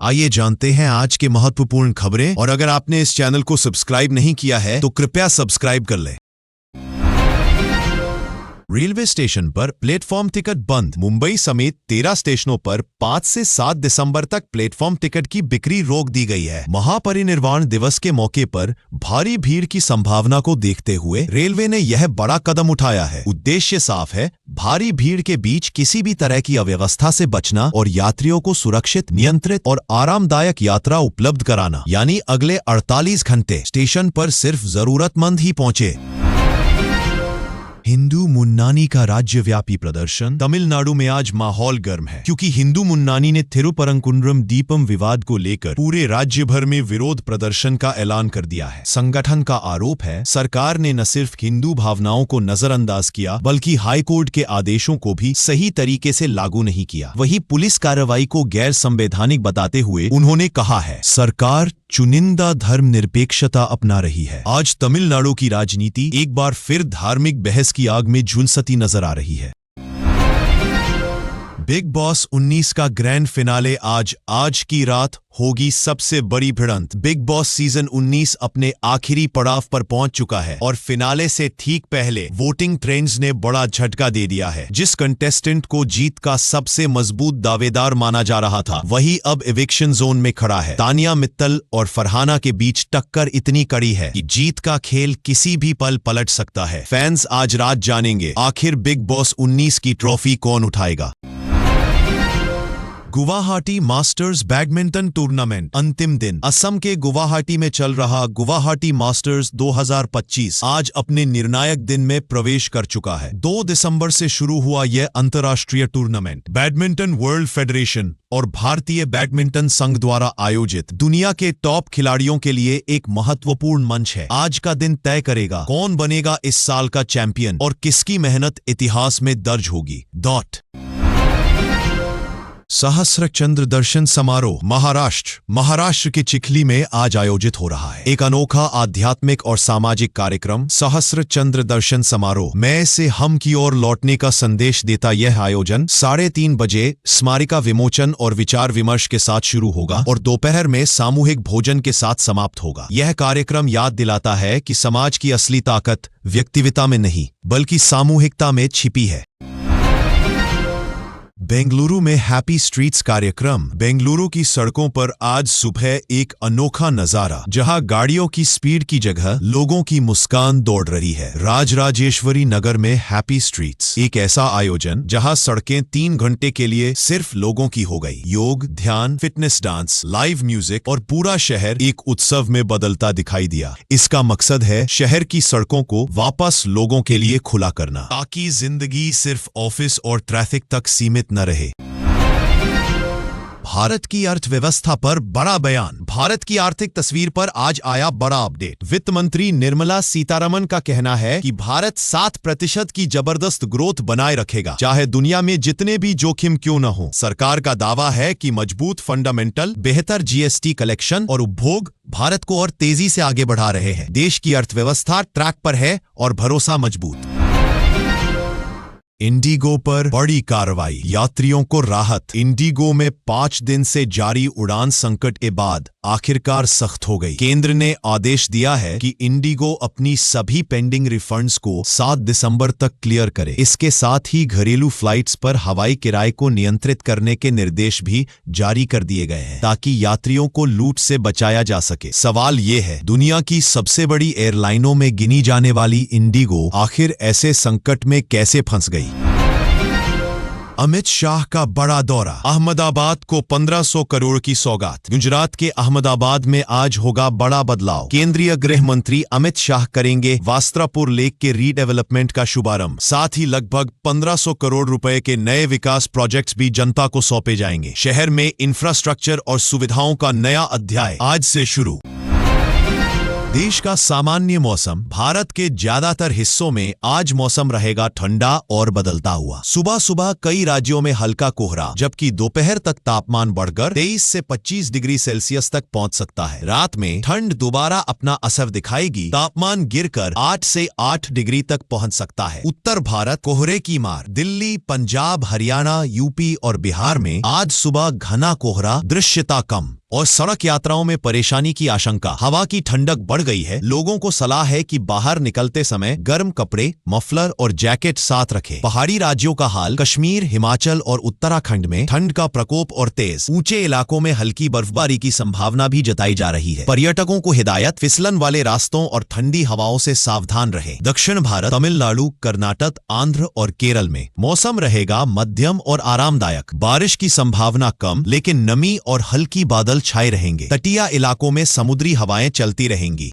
आइए जानते हैं आज के महत्वपूर्ण खबरें, और अगर आपने इस चैनल को सब्सक्राइब नहीं किया है तो कृपया सब्सक्राइब कर लें। रेलवे स्टेशन पर प्लेटफॉर्म टिकट बंद। मुंबई समेत 13 स्टेशनों पर 5 से 7 दिसंबर तक प्लेटफॉर्म टिकट की बिक्री रोक दी गई है। महापरिनिर्वाण दिवस के मौके पर भारी भीड़ की संभावना को देखते हुए रेलवे ने यह बड़ा कदम उठाया है। उद्देश्य साफ है, भारी भीड़ के बीच किसी भी तरह की अव्यवस्था से बचना और यात्रियों को सुरक्षित, नियंत्रित और आरामदायक यात्रा उपलब्ध कराना। यानी अगले 48 घंटे स्टेशन पर सिर्फ जरूरतमंद ही पहुंचे। हिंदू मुन्नानी का राज्यव्यापी प्रदर्शन। तमिलनाडु में आज माहौल गर्म है, क्योंकि हिंदू मुन्नानी ने थिरुपरंकुंड्रम दीपम विवाद को लेकर पूरे राज्य भर में विरोध प्रदर्शन का ऐलान कर दिया है। संगठन का आरोप है, सरकार ने न सिर्फ हिंदू भावनाओं को नजरअंदाज किया, बल्कि हाईकोर्ट के आदेशों को भी सही तरीके से लागू नहीं किया। वहीं पुलिस कार्रवाई को गैर संवैधानिक बताते हुए उन्होंने कहा है, सरकार चुनिंदा धर्मनिरपेक्षता अपना रही है। आज तमिलनाडु की राजनीति एक बार फिर धार्मिक बहस की आग में झुलसती नजर आ रही है। बिग बॉस 19 का ग्रैंड फिनाले आज की रात होगी सबसे बड़ी भिड़ंत। बिग बॉस सीजन 19 अपने आखिरी पड़ाव पर पहुंच चुका है और फिनाले से ठीक पहले वोटिंग ट्रेंड्स ने बड़ा झटका दे दिया है। जिस कंटेस्टेंट को जीत का सबसे मजबूत दावेदार माना जा रहा था, वही अब एविक्शन जोन में खड़ा है। तानिया मित्तल और फरहाना के बीच टक्कर इतनी कड़ी है कि जीत का खेल किसी भी पल पलट सकता है। फैंस आज रात जानेंगे आखिर बिग बॉस 19 की ट्रॉफी कौन उठाएगा। गुवाहाटी मास्टर्स बैडमिंटन टूर्नामेंट अंतिम दिन। असम के गुवाहाटी में चल रहा गुवाहाटी मास्टर्स 2025 आज अपने निर्णायक दिन में प्रवेश कर चुका है। 2 दिसंबर से शुरू हुआ यह अंतर्राष्ट्रीय टूर्नामेंट बैडमिंटन वर्ल्ड फेडरेशन और भारतीय बैडमिंटन संघ द्वारा आयोजित दुनिया के टॉप खिलाड़ियों के लिए एक महत्वपूर्ण मंच है। आज का दिन तय करेगा कौन बनेगा इस साल का चैंपियन और किसकी मेहनत इतिहास में दर्ज होगी। सहस्र चंद्र दर्शन समारोह महाराष्ट्र के चिखली में आज आयोजित हो रहा है। एक अनोखा आध्यात्मिक और सामाजिक कार्यक्रम सहस्र चंद्र दर्शन समारोह में से हम की ओर लौटने का संदेश देता यह आयोजन 3:30 बजे स्मारिका विमोचन और विचार विमर्श के साथ शुरू होगा और दोपहर में सामूहिक भोजन के साथ समाप्त होगा। यह कार्यक्रम याद दिलाता है कि समाज की असली ताकत व्यक्तिगतता में नहीं, बल्कि सामूहिकता में छिपी है। बेंगलुरु में हैप्पी स्ट्रीट्स कार्यक्रम। बेंगलुरु की सड़कों पर आज सुबह एक अनोखा नजारा, जहां गाड़ियों की स्पीड की जगह लोगों की मुस्कान दौड़ रही है। राजराजेश्वरी नगर में हैप्पी स्ट्रीट्स एक ऐसा आयोजन जहां सड़कें 3 घंटे के लिए सिर्फ लोगों की हो गई। योग, ध्यान, फिटनेस, डांस, लाइव म्यूजिक और पूरा शहर एक उत्सव में बदलता दिखाई दिया। इसका मकसद है शहर की सड़कों को वापस लोगों के लिए खुला करना, ताकि जिंदगी सिर्फ ऑफिस और ट्रैफिक तक सीमित न रहे। भारत की अर्थव्यवस्था पर बड़ा बयान। भारत की आर्थिक तस्वीर पर आज आया बड़ा अपडेट। वित्त मंत्री निर्मला सीतारमण का कहना है कि भारत 7% की जबरदस्त ग्रोथ बनाए रखेगा, चाहे दुनिया में जितने भी जोखिम क्यों न हो। सरकार का दावा है कि मजबूत फंडामेंटल, बेहतर जीएसटी कलेक्शन और उपभोग भारत को और तेजी से आगे बढ़ा रहे हैं। देश की अर्थव्यवस्था ट्रैक पर है और भरोसा मजबूत। इंडिगो पर बड़ी कार्रवाई, यात्रियों को राहत। इंडिगो में 5 दिन से जारी उड़ान संकट के बाद आखिरकार सख्त हो गई। केंद्र ने आदेश दिया है कि इंडिगो अपनी सभी पेंडिंग रिफंड्स को 7 दिसंबर तक क्लियर करे। इसके साथ ही घरेलू फ्लाइट्स पर हवाई किराए को नियंत्रित करने के निर्देश भी जारी कर दिए गए हैं, ताकि यात्रियों को लूट से बचाया जा सके। सवाल ये है, दुनिया की सबसे बड़ी एयरलाइनों में गिनी जाने वाली इंडिगो आखिर ऐसे संकट में कैसे फंस गई। अमित शाह का बड़ा दौरा। अहमदाबाद को 1500 करोड़ की सौगात। गुजरात के अहमदाबाद में आज होगा बड़ा बदलाव। केंद्रीय गृह मंत्री अमित शाह करेंगे वास्त्रापुर लेक के रीडेवलपमेंट का शुभारंभ। साथ ही लगभग 1500 करोड़ रुपए के नए विकास प्रोजेक्ट्स भी जनता को सौंपे जाएंगे। शहर में इंफ्रास्ट्रक्चर और सुविधाओं का नया अध्याय आज से शुरू। देश का सामान्य मौसम। भारत के ज्यादातर हिस्सों में आज मौसम रहेगा ठंडा और बदलता हुआ। सुबह सुबह कई राज्यों में हल्का कोहरा, जबकि दोपहर तक तापमान बढ़कर 23 से 25 डिग्री सेल्सियस तक पहुंच सकता है। रात में ठंड दोबारा अपना असर दिखाएगी, तापमान गिरकर 8 से 8 डिग्री तक पहुंच सकता है। उत्तर भारत कोहरे की मार। दिल्ली, पंजाब, हरियाणा, यूपी और बिहार में आज सुबह घना कोहरा, दृश्यता कम। और सड़क यात्राओं में परेशानी की आशंका। हवा की ठंडक बढ़ गई है, लोगों को सलाह है कि बाहर निकलते समय गर्म कपड़े, मफलर और जैकेट साथ रखें। पहाड़ी राज्यों का हाल। कश्मीर, हिमाचल और उत्तराखंड में ठंड का प्रकोप और तेज, ऊंचे इलाकों में हल्की बर्फबारी की संभावना भी जताई जा रही है। पर्यटकों को हिदायत, फिसलन वाले रास्तों और ठंडी हवाओं से सावधान रहें। दक्षिण भारत, तमिलनाडु, कर्नाटक, आंध्र और केरल में मौसम रहेगा मध्यम और आरामदायक। बारिश की संभावना कम, लेकिन नमी और हल्की बादल छाए रहेंगे। तटीय इलाकों में समुद्री हवाएं चलती रहेंगी।